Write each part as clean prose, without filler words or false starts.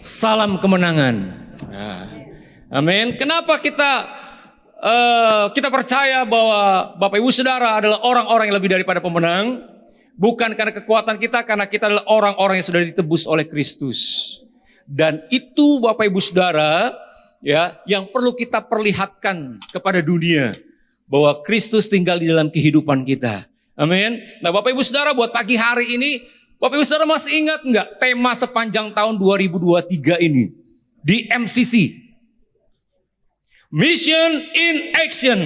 salam kemenangan. Nah, amin. Kenapa kita percaya bahwa Bapak Ibu Saudara adalah orang-orang yang lebih daripada pemenang? Bukan karena kekuatan kita, karena kita adalah orang-orang yang sudah ditebus oleh Kristus. Dan itu Bapak Ibu Saudara, ya, yang perlu kita perlihatkan kepada dunia bahwa Kristus tinggal di dalam kehidupan kita. Amin. Nah, Bapak Ibu Saudara, buat pagi hari ini, Bapak Ibu Saudara masih ingat nggak tema sepanjang tahun 2023 ini di MCC? Mission in Action.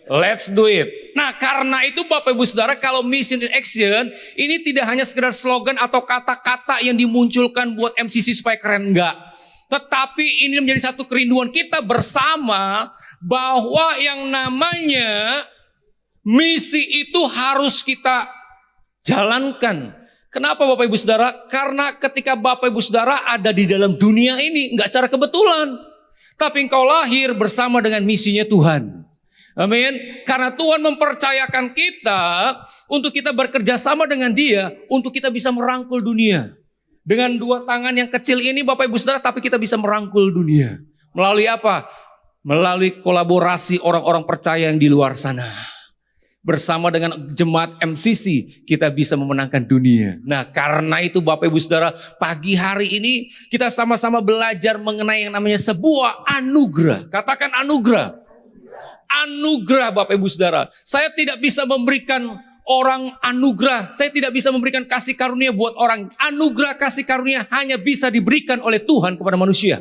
Let's do it. Nah, karena itu Bapak Ibu Saudara, kalau Mission in Action ini tidak hanya sekedar slogan atau kata-kata yang dimunculkan buat MCC supaya keren, enggak. Tetapi ini menjadi satu kerinduan kita bersama bahwa yang namanya misi itu harus kita jalankan. Kenapa Bapak Ibu Saudara? Karena ketika Bapak Ibu Saudara ada di dalam dunia ini, enggak secara kebetulan. Tapi engkau lahir bersama dengan misinya Tuhan. Amin. Karena Tuhan mempercayakan kita untuk kita bekerja sama dengan Dia untuk kita bisa merangkul dunia. Dengan dua tangan yang kecil ini Bapak Ibu Saudara, tapi kita bisa merangkul dunia. Melalui apa? Melalui kolaborasi orang-orang percaya yang di luar sana. Bersama dengan jemaat MCC kita bisa memenangkan dunia. Nah, karena itu Bapak Ibu Saudara, pagi hari ini kita sama-sama belajar mengenai yang namanya sebuah anugerah. Katakan anugerah. Anugerah Bapak Ibu Saudara. Saya tidak bisa memberikan orang anugerah. Saya tidak bisa memberikan kasih karunia buat orang. Anugerah kasih karunia hanya bisa diberikan oleh Tuhan kepada manusia.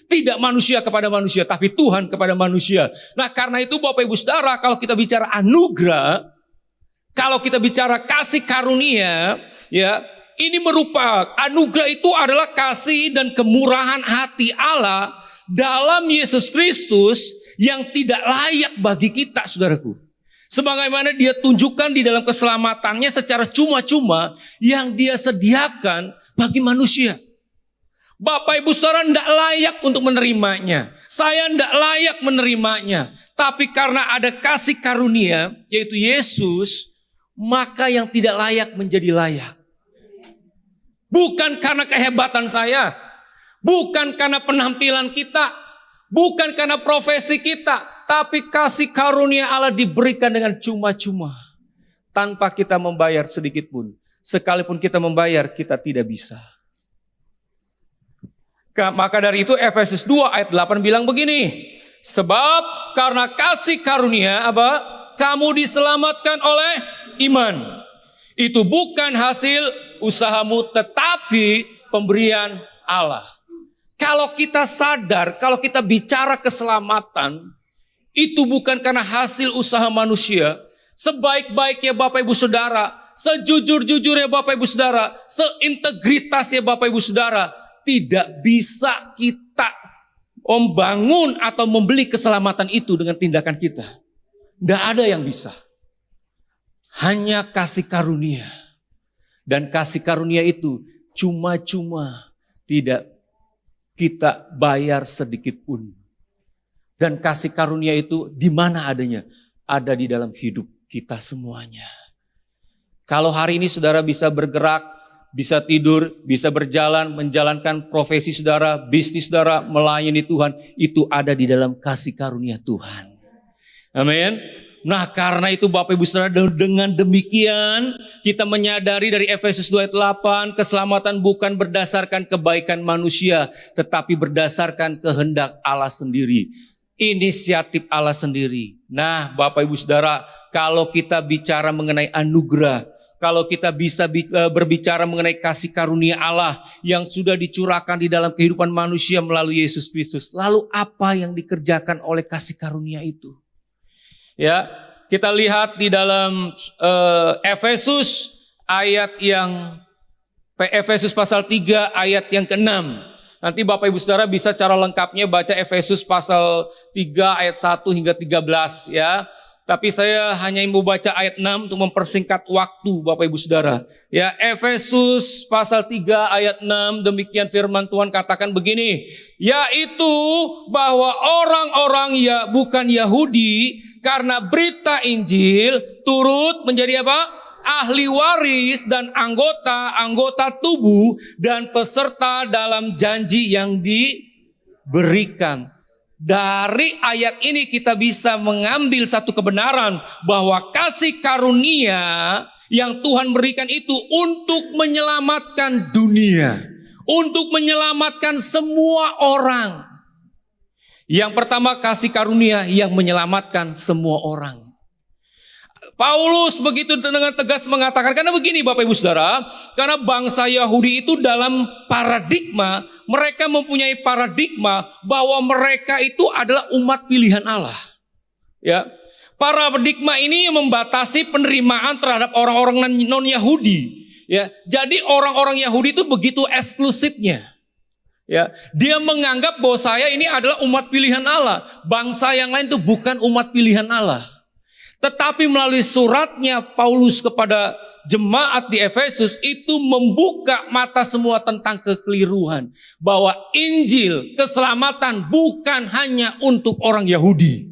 Tidak manusia kepada manusia, tapi Tuhan kepada manusia. Nah, karena itu Bapak Ibu Saudara, kalau kita bicara anugerah, kalau kita bicara kasih karunia, ya, ini merupakan anugerah itu adalah kasih dan kemurahan hati Allah dalam Yesus Kristus yang tidak layak bagi kita, saudaraku. Sebagaimana Dia tunjukkan di dalam keselamatannya secara cuma-cuma yang Dia sediakan bagi manusia. Bapak Ibu Saudara tidak layak untuk menerimanya. Saya tidak layak menerimanya. Tapi karena ada kasih karunia, yaitu Yesus, maka yang tidak layak menjadi layak. Bukan karena kehebatan saya, bukan karena penampilan kita, bukan karena profesi kita, tapi kasih karunia Allah diberikan dengan cuma-cuma. Tanpa kita membayar sedikit pun. Sekalipun kita membayar, kita tidak bisa. Maka dari itu Efesus 2 ayat 8 bilang begini. Sebab karena kasih karunia apa? Kamu diselamatkan oleh iman. Itu bukan hasil usahamu, tetapi pemberian Allah. Kalau kita sadar, kalau kita bicara keselamatan, itu bukan karena hasil usaha manusia. Sebaik-baiknya Bapak Ibu Saudara, sejujur-jujurnya Bapak Ibu Saudara, seintegritasnya Bapak Ibu Saudara, tidak bisa kita membangun atau membeli keselamatan itu dengan tindakan kita. Tidak ada yang bisa. Hanya kasih karunia. Dan kasih karunia itu cuma-cuma, tidak kita bayar sedikit pun. Dan kasih karunia itu di mana adanya? Ada di dalam hidup kita semuanya. Kalau hari ini saudara bisa bergerak, bisa tidur, bisa berjalan, menjalankan profesi saudara, bisnis saudara, melayani Tuhan, itu ada di dalam kasih karunia Tuhan. Amin. Nah, karena itu Bapak Ibu Saudara, dengan demikian kita menyadari dari Efesus 2 ayat 8, keselamatan bukan berdasarkan kebaikan manusia, tetapi berdasarkan kehendak Allah sendiri. Inisiatif Allah sendiri. Nah, Bapak Ibu Saudara, kalau kita bicara mengenai anugerah, kalau kita bisa berbicara mengenai kasih karunia Allah yang sudah dicurahkan di dalam kehidupan manusia melalui Yesus Kristus, lalu apa yang dikerjakan oleh kasih karunia itu? Ya, kita lihat di dalam Efesus Efesus pasal 3 ayat yang ke-6. Nanti Bapak Ibu Saudara bisa secara lengkapnya baca Efesus pasal 3 ayat 1 hingga 13 ya. Tapi saya hanya mau baca ayat 6 untuk mempersingkat waktu Bapak Ibu Saudara. Ya, Efesus pasal 3 ayat 6, demikian firman Tuhan katakan begini. Yaitu bahwa orang-orang bukan Yahudi karena berita Injil turut menjadi apa? ahli waris dan anggota tubuh dan peserta dalam janji yang diberikan. Dari ayat ini kita bisa mengambil satu kebenaran bahwa kasih karunia yang Tuhan berikan itu untuk menyelamatkan dunia, untuk menyelamatkan semua orang. Yang pertama, kasih karunia yang menyelamatkan semua orang. Paulus begitu dengan tegas mengatakan, karena begini Bapak Ibu Saudara, karena bangsa Yahudi itu dalam paradigma, mereka mempunyai paradigma bahwa mereka itu adalah umat pilihan Allah. Ya, paradigma ini membatasi penerimaan terhadap orang-orang non-Yahudi. Ya, jadi orang-orang Yahudi itu begitu eksklusifnya. Ya, dia menganggap bahwa saya ini adalah umat pilihan Allah. Bangsa yang lain itu bukan umat pilihan Allah. Tetapi melalui suratnya Paulus kepada jemaat di Efesus itu membuka mata semua tentang kekeliruan. Bahwa Injil, keselamatan bukan hanya untuk orang Yahudi.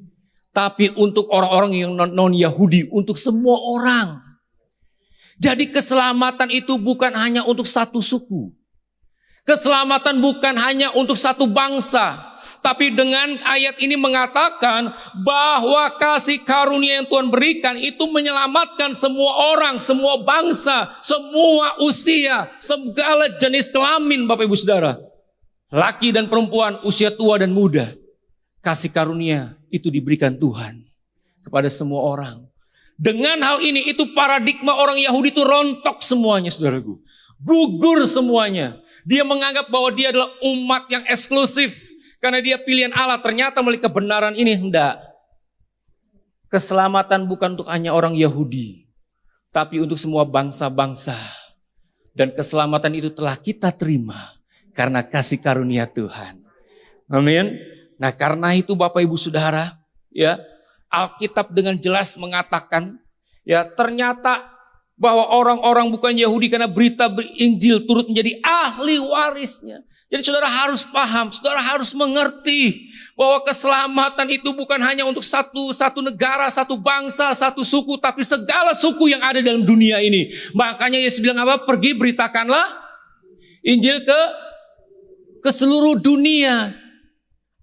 Tapi untuk orang-orang yang non-Yahudi, untuk semua orang. Jadi keselamatan itu bukan hanya untuk satu suku. Keselamatan bukan hanya untuk satu bangsa, tapi dengan ayat ini mengatakan bahwa kasih karunia yang Tuhan berikan itu menyelamatkan semua orang, semua bangsa, semua usia, segala jenis kelamin Bapak Ibu Saudara. Laki dan perempuan, usia tua dan muda. Kasih karunia itu diberikan Tuhan kepada semua orang. Dengan hal ini itu paradigma orang Yahudi itu rontok semuanya saudaraku. Gugur semuanya. Dia menganggap bahwa dia adalah umat yang eksklusif. Karena dia pilihan Allah. Ternyata melalui kebenaran ini hendak. Keselamatan bukan untuk hanya orang Yahudi. Tapi untuk semua bangsa-bangsa. Dan keselamatan itu telah kita terima. Karena kasih karunia Tuhan. Amin. Nah karena itu Bapak Ibu Saudara. Ya, Alkitab dengan jelas mengatakan. Ya ternyata bahwa orang-orang bukan Yahudi karena berita Injil turut menjadi ahli warisnya. Jadi saudara harus paham, saudara harus mengerti bahwa keselamatan itu bukan hanya untuk satu negara, satu bangsa, satu suku, tapi segala suku yang ada dalam dunia ini. Makanya Yesus bilang apa? Pergi beritakanlah Injil ke seluruh dunia.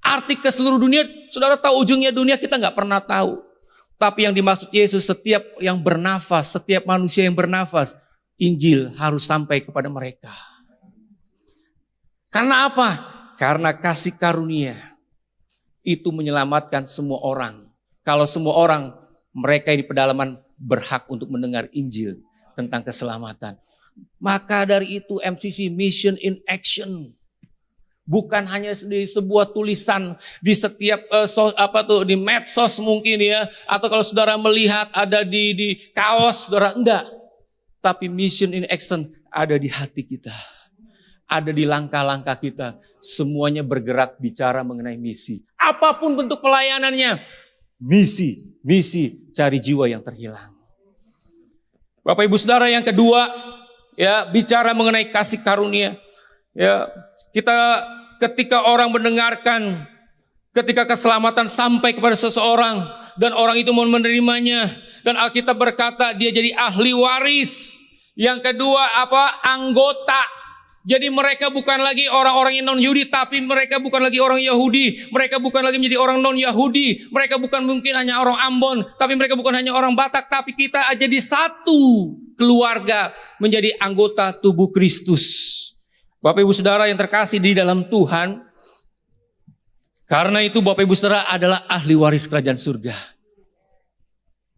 Arti ke seluruh dunia, saudara tahu ujungnya dunia kita nggak pernah tahu. Tapi yang dimaksud Yesus setiap yang bernafas, setiap manusia yang bernafas, Injil harus sampai kepada mereka. Karena apa? Karena kasih karunia itu menyelamatkan semua orang. Kalau semua orang, mereka di pedalaman berhak untuk mendengar Injil tentang keselamatan. Maka dari itu MCC Mission in Action. Bukan hanya di sebuah tulisan di setiap di medsos mungkin ya, atau kalau saudara melihat ada di kaos saudara, enggak. Tapi Mission in Action ada di hati kita. Ada di langkah-langkah kita. Semuanya bergerak bicara mengenai misi. Apapun bentuk pelayanannya. Misi cari jiwa yang terhilang. Bapak Ibu Saudara, yang kedua ya, bicara mengenai kasih karunia. Ya, ketika orang mendengarkan, ketika keselamatan sampai kepada seseorang dan orang itu mau menerimanya, dan Alkitab berkata dia jadi ahli waris. Yang kedua apa? Anggota. Jadi mereka bukan lagi orang-orang yang non-Yahudi, tapi mereka bukan lagi orang Yahudi. Mereka bukan lagi menjadi orang non-Yahudi. Mereka bukan mungkin hanya orang Ambon, tapi mereka bukan hanya orang Batak, tapi kita jadi satu keluarga menjadi anggota tubuh Kristus. Bapak Ibu Saudara yang terkasih di dalam Tuhan, karena itu Bapak Ibu Saudara adalah ahli waris kerajaan surga.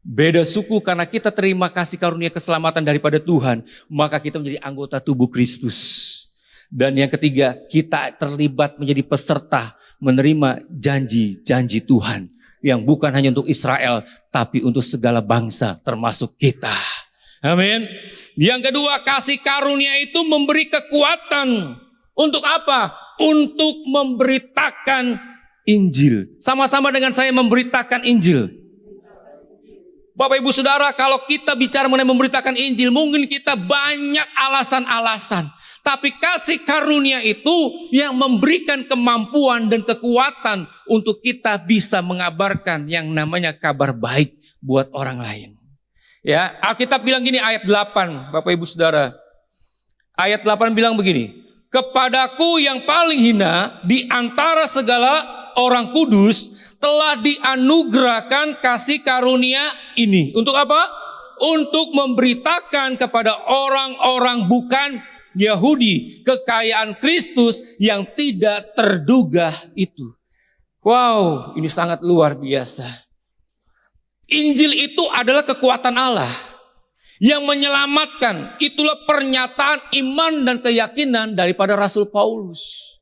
Beda suku karena kita terima kasih karunia keselamatan daripada Tuhan, maka kita menjadi anggota tubuh Kristus. Dan yang ketiga, kita terlibat menjadi peserta menerima janji-janji Tuhan yang bukan hanya untuk Israel, tapi untuk segala bangsa termasuk kita. Amin. Yang kedua, kasih karunia itu memberi kekuatan. Untuk apa? Untuk memberitakan Injil. Sama-sama dengan saya memberitakan Injil. Bapak Ibu Saudara, kalau kita bicara mengenai memberitakan Injil, mungkin kita banyak alasan-alasan. Tapi kasih karunia itu yang memberikan kemampuan dan kekuatan untuk kita bisa mengabarkan yang namanya kabar baik buat orang lain. Ya, Alkitab bilang gini ayat 8, Bapak Ibu Saudara. Ayat 8 bilang begini, kepadaku yang paling hina di antara segala orang kudus telah dianugerahkan kasih karunia ini. Untuk apa? Untuk memberitakan kepada orang-orang bukan Yahudi kekayaan Kristus yang tidak terduga itu. Wow, ini sangat luar biasa. Injil itu adalah kekuatan Allah yang menyelamatkan. Itulah pernyataan iman dan keyakinan daripada Rasul Paulus.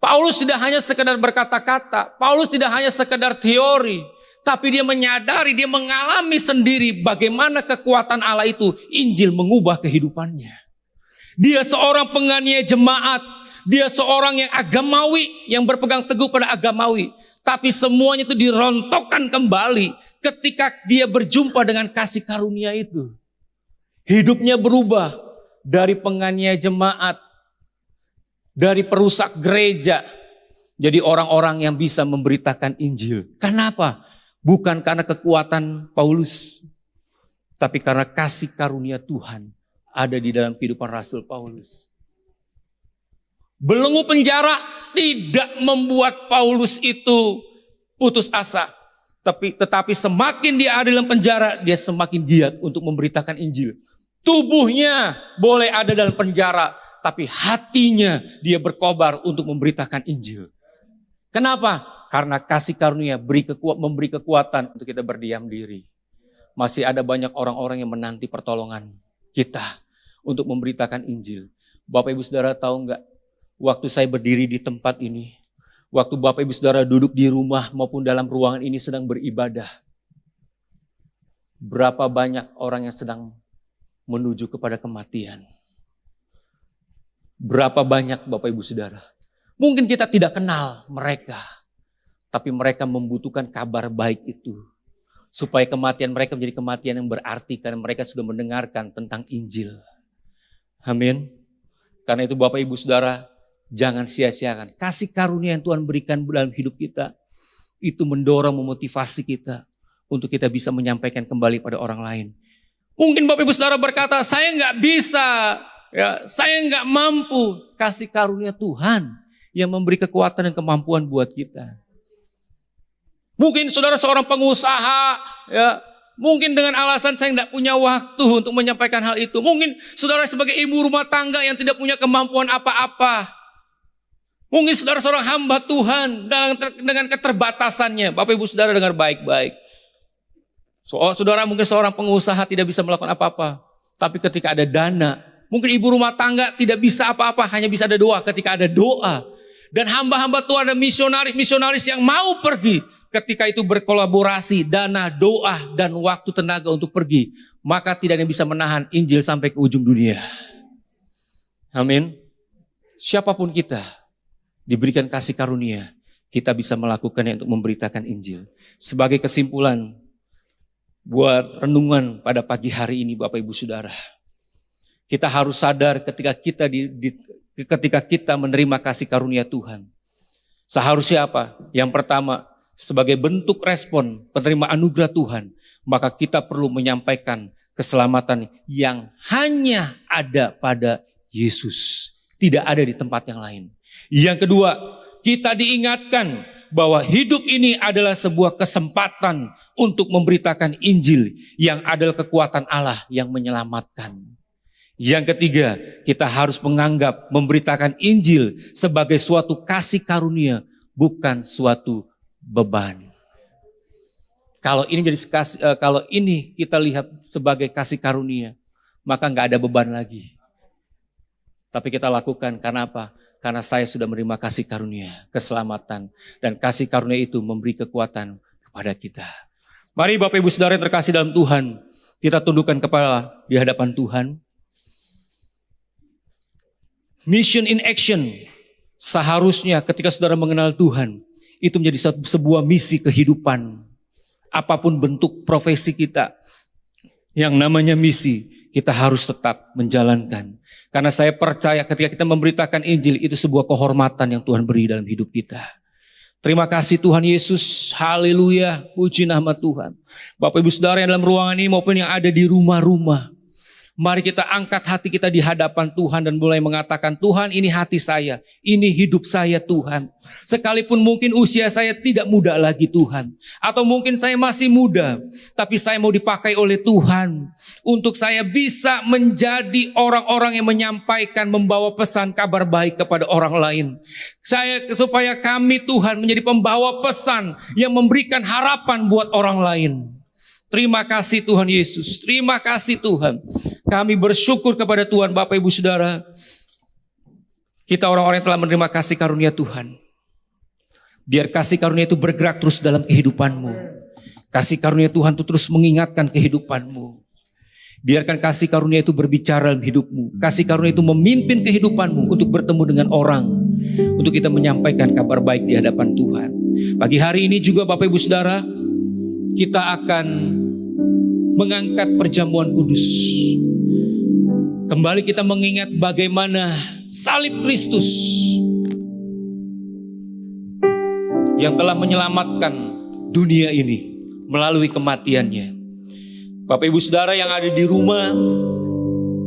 Paulus tidak hanya sekedar berkata-kata, Paulus tidak hanya sekedar teori, tapi dia menyadari, dia mengalami sendiri bagaimana kekuatan Allah itu. Injil mengubah kehidupannya. Dia seorang penganiaya jemaat, dia seorang yang agamawi, yang berpegang teguh pada agamawi. Tapi semuanya itu dirontokkan kembali ketika dia berjumpa dengan kasih karunia itu. Hidupnya berubah dari penganiaya jemaat, dari perusak gereja, jadi orang-orang yang bisa memberitakan Injil. Kenapa? Bukan karena kekuatan Paulus, tapi karena kasih karunia Tuhan ada di dalam kehidupan Rasul Paulus. Belenggu penjara tidak membuat Paulus itu putus asa. Tetapi semakin dia ada dalam penjara, dia semakin giat untuk memberitakan Injil. Tubuhnya boleh ada dalam penjara, tapi hatinya dia berkobar untuk memberitakan Injil. Kenapa? Karena kasih karunia memberi kekuatan untuk kita berdiam diri. Masih ada banyak orang-orang yang menanti pertolongan kita untuk memberitakan Injil. Bapak Ibu Saudara tahu enggak? Waktu saya berdiri di tempat ini, waktu Bapak Ibu Saudara duduk di rumah maupun dalam ruangan ini sedang beribadah, berapa banyak orang yang sedang menuju kepada kematian? Berapa banyak Bapak Ibu Saudara? Mungkin kita tidak kenal mereka, tapi mereka membutuhkan kabar baik itu. Supaya kematian mereka menjadi kematian yang berarti karena mereka sudah mendengarkan tentang Injil. Amin. Karena itu Bapak Ibu Saudara, jangan sia-siakan. Kasih karunia yang Tuhan berikan dalam hidup kita, itu mendorong, memotivasi kita untuk kita bisa menyampaikan kembali pada orang lain. Mungkin Bapak Ibu Saudara berkata, saya nggak bisa, ya, saya nggak mampu. Kasih karunia Tuhan yang memberi kekuatan dan kemampuan buat kita. Mungkin saudara seorang pengusaha, ya, mungkin dengan alasan saya tidak punya waktu untuk menyampaikan hal itu. Mungkin saudara sebagai ibu rumah tangga yang tidak punya kemampuan apa-apa. Mungkin saudara seorang hamba Tuhan dengan keterbatasannya. Bapak Ibu Saudara dengar baik-baik. Saudara mungkin seorang pengusaha tidak bisa melakukan apa-apa. Tapi ketika ada dana, mungkin ibu rumah tangga tidak bisa apa-apa, hanya bisa ada doa. Ketika ada doa, dan hamba-hamba Tuhan, ada misionaris yang mau pergi, ketika itu berkolaborasi, dana, doa, dan waktu tenaga untuk pergi, maka tidak ada yang bisa menahan Injil sampai ke ujung dunia. Amin. Siapapun kita, diberikan kasih karunia, kita bisa melakukannya untuk memberitakan Injil. Sebagai kesimpulan, buat renungan pada pagi hari ini Bapak Ibu Saudara, kita harus sadar ketika kita menerima kasih karunia Tuhan, seharusnya apa? Yang pertama, sebagai bentuk respon penerima anugerah Tuhan, maka kita perlu menyampaikan keselamatan yang hanya ada pada Yesus, tidak ada di tempat yang lain. Yang kedua, kita diingatkan bahwa hidup ini adalah sebuah kesempatan untuk memberitakan Injil yang adalah kekuatan Allah yang menyelamatkan. Yang ketiga, kita harus menganggap memberitakan Injil sebagai suatu kasih karunia, bukan suatu beban. Kalau ini kita lihat sebagai kasih karunia, maka nggak ada beban lagi. Tapi kita lakukan karena apa? Karena saya sudah menerima kasih karunia, keselamatan, dan kasih karunia itu memberi kekuatan kepada kita. Mari Bapak Ibu Saudara yang terkasih dalam Tuhan, kita tundukkan kepala di hadapan Tuhan. Mission in action, seharusnya ketika saudara mengenal Tuhan, itu menjadi sebuah misi kehidupan. Apapun bentuk profesi kita, yang namanya misi, kita harus tetap menjalankan. Karena saya percaya ketika kita memberitakan Injil, itu sebuah kehormatan yang Tuhan beri dalam hidup kita. Terima kasih Tuhan Yesus, haleluya, puji nama Tuhan. Bapak Ibu Saudara yang dalam ruangan ini maupun yang ada di rumah-rumah, mari kita angkat hati kita di hadapan Tuhan dan mulai mengatakan, Tuhan ini hati saya, ini hidup saya Tuhan. Sekalipun mungkin usia saya tidak muda lagi Tuhan, atau mungkin saya masih muda, tapi saya mau dipakai oleh Tuhan untuk saya bisa menjadi orang-orang yang menyampaikan, membawa pesan kabar baik kepada orang lain. Supaya kami Tuhan menjadi pembawa pesan yang memberikan harapan buat orang lain. Terima kasih Tuhan Yesus, terima kasih Tuhan. Kami bersyukur kepada Tuhan Bapak Ibu Saudara. Kita orang-orang yang telah menerima kasih karunia Tuhan. Biar kasih karunia itu bergerak terus dalam kehidupanmu. Kasih karunia Tuhan itu terus mengingatkan kehidupanmu. Biarkan kasih karunia itu berbicara dalam hidupmu. Kasih karunia itu memimpin kehidupanmu untuk bertemu dengan orang. Untuk kita menyampaikan kabar baik di hadapan Tuhan. Pagi hari ini juga Bapak Ibu Saudara, kita akan mengangkat perjamuan kudus. Kembali kita mengingat bagaimana salib Kristus yang telah menyelamatkan dunia ini melalui kematiannya. Bapak Ibu Saudara yang ada di rumah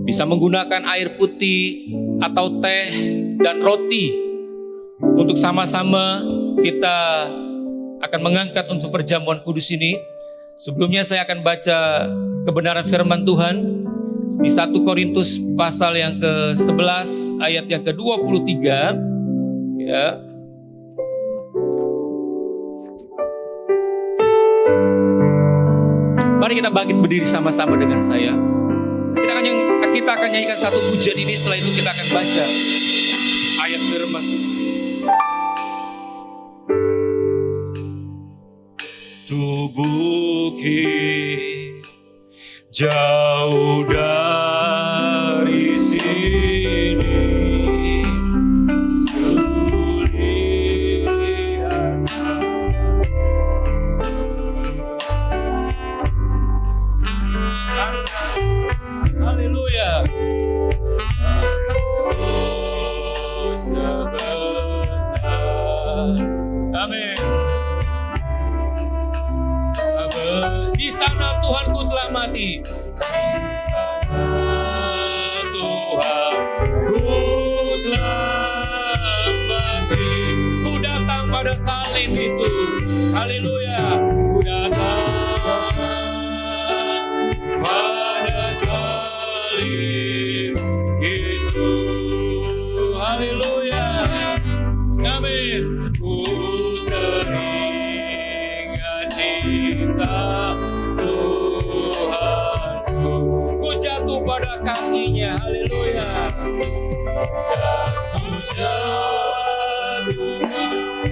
bisa menggunakan air putih atau teh dan roti untuk sama-sama kita akan mengangkat untuk perjamuan kudus ini. Sebelumnya saya akan baca kebenaran firman Tuhan di 1 Korintus pasal yang ke-11 ayat yang ke-23 ya. Mari kita bangkit berdiri sama-sama dengan saya. Kita akan nyanyikan satu pujian ini, setelah itu kita akan baca ayat firman Tuhan. Bukit jauh dari sini, sulit asa. Haleluya. Oh, sebesar. Amin. Di sana Tuhanku telah mati. Di sana Tuhanku telah mati. Ku datang pada salib itu. Haleluya. Ku datang pada salib itu. Haleluya. Amin. Ku teringat cinta Tuhanku, ku jatuh pada kakinya, haleluya. Ku jatuh pada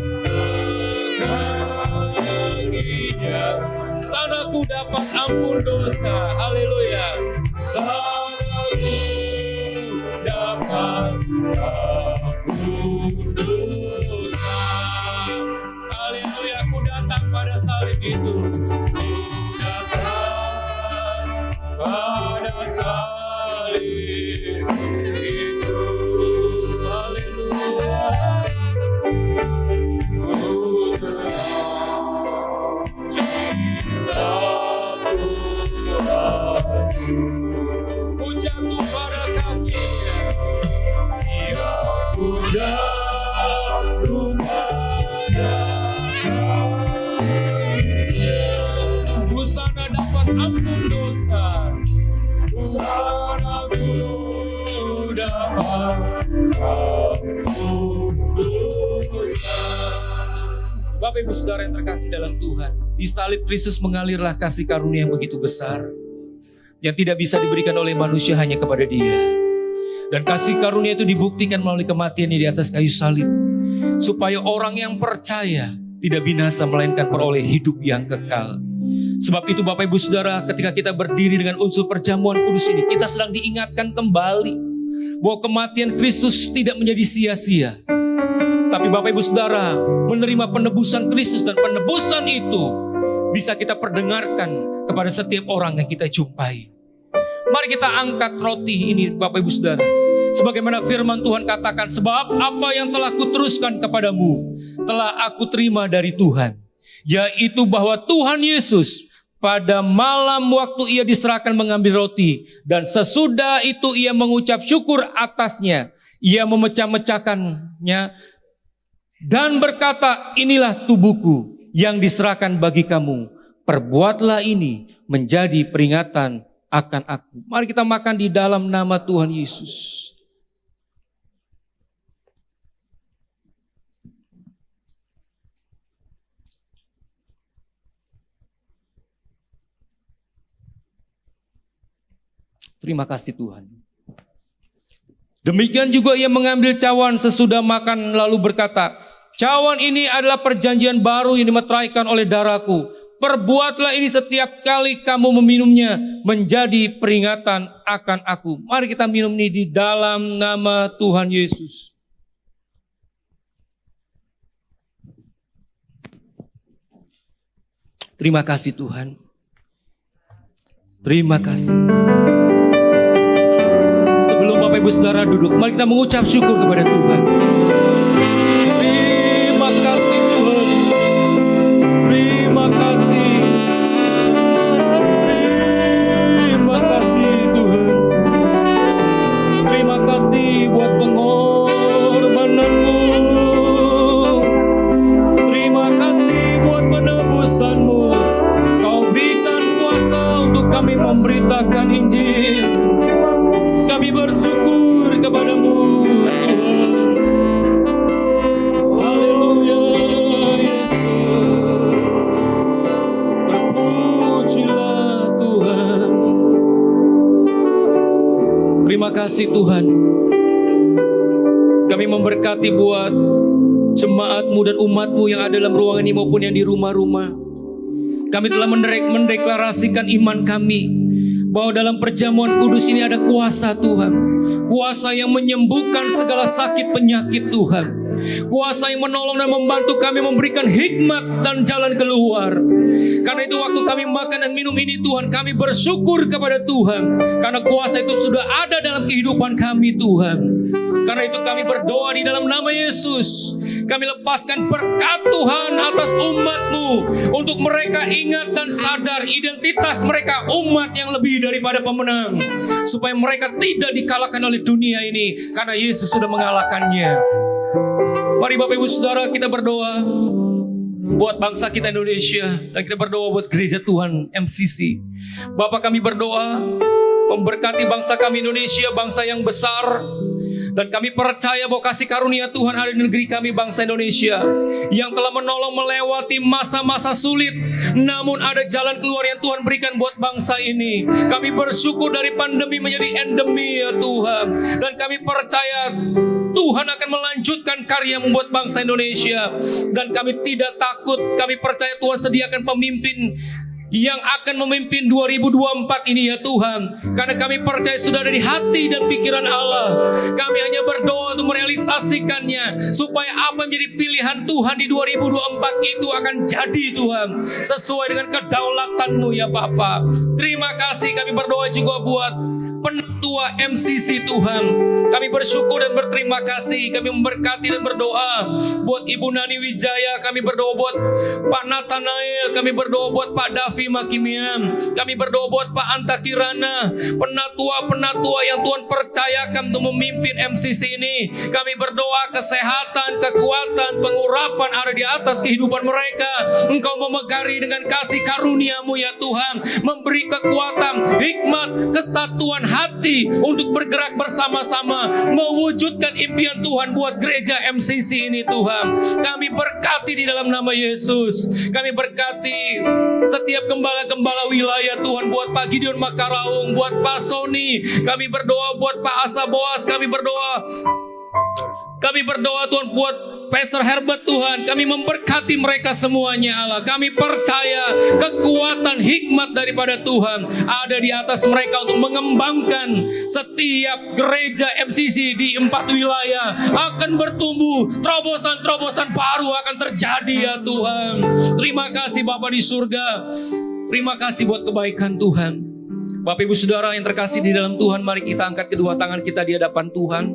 kakinya, sana ku dapat ampun dosa, haleluya. Sana ku dapat ampun dosa, haleluya. Ku datang pada salib itu. Pada salib itu, haleluya. Ku teringat cinta Tuhanku, ku jatuh pada kakinya, ya ku jatuh pada kakinya. Ku sana dapat ampun dosa. Sana ku dapat ampun dosa. Bapak Ibu Saudara yang terkasih dalam Tuhan, di salib Kristus mengalirlah kasih karunia yang begitu besar, yang tidak bisa diberikan oleh manusia hanya kepada Dia. Dan kasih karunia itu dibuktikan melalui kematiannya di atas kayu salib, supaya orang yang percaya tidak binasa melainkan peroleh hidup yang kekal. Sebab itu Bapak Ibu Saudara, ketika kita berdiri dengan unsur perjamuan kudus ini, kita sedang diingatkan kembali bahwa kematian Kristus tidak menjadi sia-sia. Tapi Bapak Ibu Saudara menerima penebusan Kristus, dan penebusan itu bisa kita perdengarkan kepada setiap orang yang kita jumpai. Mari kita angkat roti ini Bapak Ibu Saudara. Sebagaimana firman Tuhan katakan, sebab apa yang telah kuteruskan kepadamu telah aku terima dari Tuhan, yaitu bahwa Tuhan Yesus pada malam waktu ia diserahkan mengambil roti, dan sesudah itu ia mengucap syukur atasnya, ia memecah-mecahkannya dan berkata, inilah tubuhku yang diserahkan bagi kamu. Perbuatlah ini menjadi peringatan akan aku. Mari kita makan di dalam nama Tuhan Yesus. Terima kasih Tuhan. Demikian juga ia mengambil cawan sesudah makan lalu berkata, cawan ini adalah perjanjian baru yang dimeteraikan oleh darahku. Perbuatlah ini setiap kali kamu meminumnya menjadi peringatan akan aku. Mari kita minum ini di dalam nama Tuhan Yesus. Terima kasih Tuhan. Terima kasih. Sebelum Bapak Ibu Saudara duduk, mari kita mengucap syukur kepada Tuhan. Terima kasih Tuhan. Terima kasih. Terima kasih Tuhan. Terima kasih buat pengorbanan-Mu. Terima kasih buat penebusan-Mu. Kau berikan kuasa untuk kami memberitakan Injil. Kami bersyukur kepadamu Tuhan. Haleluya Yesus. Terpujilah Tuhan. Terima kasih Tuhan. Kami memberkati buat jemaat-Mu dan umat-Mu yang ada dalam ruangan ini maupun yang di rumah-rumah. Kami telah mendeklarasikan iman kami bahwa dalam perjamuan kudus ini ada kuasa Tuhan. Kuasa yang menyembuhkan segala sakit penyakit Tuhan. Kuasa yang menolong dan membantu kami memberikan hikmat dan jalan keluar. Karena itu waktu kami makan dan minum ini Tuhan, kami bersyukur kepada Tuhan. Karena kuasa itu sudah ada dalam kehidupan kami Tuhan. Karena itu kami berdoa di dalam nama Yesus. Kami lepaskan berkat Tuhan atas umat-Mu. Untuk mereka ingat dan sadar identitas mereka umat yang lebih daripada pemenang. Supaya mereka tidak dikalahkan oleh dunia ini. Karena Yesus sudah mengalahkannya. Mari Bapak Ibu Saudara kita berdoa buat bangsa kita Indonesia. Dan kita berdoa buat gereja Tuhan MCC. Bapak kami berdoa memberkati bangsa kami Indonesia, bangsa yang besar. Dan kami percaya bahwa kasih karunia Tuhan ada di negeri kami bangsa Indonesia, yang telah menolong melewati masa-masa sulit. Namun ada jalan keluar yang Tuhan berikan buat bangsa ini. Kami bersyukur dari pandemi menjadi endemi ya Tuhan. Dan kami percaya Tuhan akan melanjutkan karya membuat bangsa Indonesia. Dan kami tidak takut. Kami percaya Tuhan sediakan pemimpin yang akan memimpin 2024 ini ya Tuhan. Karena kami percaya sudah ada di hati dan pikiran Allah. Kami hanya berdoa untuk merealisasikannya. Supaya apa menjadi pilihan Tuhan di 2024 itu akan jadi Tuhan. Sesuai dengan kedaulatan-Mu ya Bapa. Terima kasih kami berdoa juga buat penatua MCC Tuhan. Kami bersyukur dan berterima kasih. Kami memberkati dan berdoa buat Ibu Nani Wijaya. Kami berdoa buat Pak Nathanael. Kami berdoa buat Pak Davi Makimian. Kami berdoa buat Pak Anta Kirana. Penatua-penatua yang Tuhan percayakan untuk memimpin MCC ini. Kami berdoa kesehatan, kekuatan, pengurapan ada di atas kehidupan mereka. Engkau memegari dengan kasih karunia-Mu ya Tuhan. Memberi kekuatan, hikmat, kesatuan hati untuk bergerak bersama-sama mewujudkan impian Tuhan buat gereja MCC ini Tuhan. Kami berkati di dalam nama Yesus. Kami berkati setiap gembala-gembala wilayah Tuhan, buat Pak Gideon Makaraung, buat Pak Sony. Kami berdoa buat Pak Asa Boas. Kami berdoa Tuhan buat Pastor Herbert Tuhan. Kami memberkati mereka semuanya Allah. Kami percaya kekuatan hikmat daripada Tuhan ada di atas mereka untuk mengembangkan setiap gereja MCC di 4 wilayah akan bertumbuh. Terobosan-terobosan baru akan terjadi ya Tuhan. Terima kasih Bapa di surga. Terima kasih buat kebaikan Tuhan. Bapak Ibu Saudara yang terkasih di dalam Tuhan, mari kita angkat kedua tangan kita di hadapan Tuhan.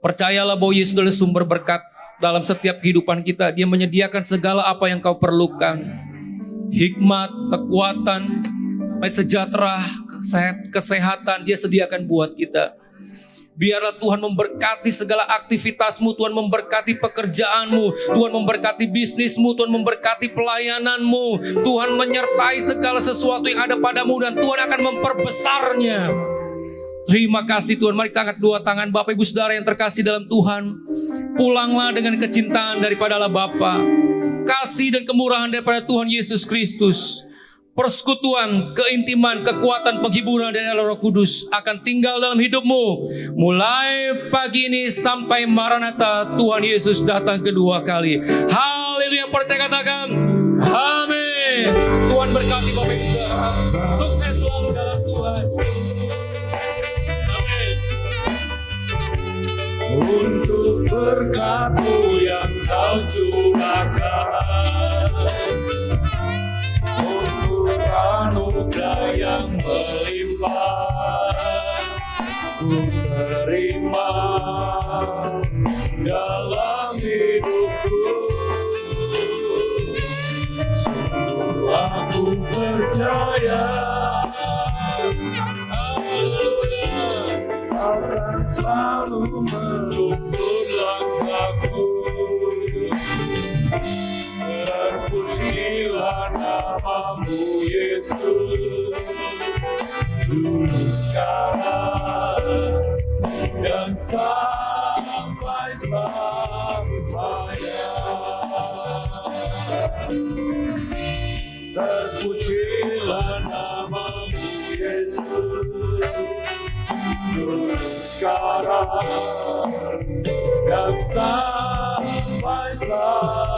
Percayalah bahwa Yesus adalah sumber berkat dalam setiap kehidupan kita. Dia menyediakan segala apa yang kau perlukan. Hikmat, kekuatan, sejahtera, kesehatan Dia sediakan buat kita. Biarlah Tuhan memberkati segala aktivitasmu, Tuhan memberkati pekerjaanmu, Tuhan memberkati bisnismu, Tuhan memberkati pelayananmu, Tuhan menyertai segala sesuatu yang ada padamu dan Tuhan akan memperbesarnya. Terima kasih Tuhan. Mari kita angkat dua tangan. Bapak Ibu Saudara yang terkasih dalam Tuhan, pulanglah dengan kecintaan daripada Allah Bapa, kasih dan kemurahan daripada Tuhan Yesus Kristus, persekutuan, keintiman, kekuatan, penghiburan dari Allah Roh Kudus akan tinggal dalam hidupmu mulai pagi ini sampai Maranatha Tuhan Yesus datang kedua kali. Haleluya. Percaya katakan amin. Tuhan berkati Bapak Ibu Saudara. Sukses selalu dalam Tuhan. Amin. Untuk berkat-Mu yang Kau curahkan, untuk anugerah yang melimpah, ku terima dalam hidupku. Sungguh aku percaya akan selalu menuntun langkahku. Terpujilah nama-Mu Yesus, dulu sekarang dan sampai selamanya. Terpujilah nama-Mu Yesus, dulu sekarang dan sampai selamanya.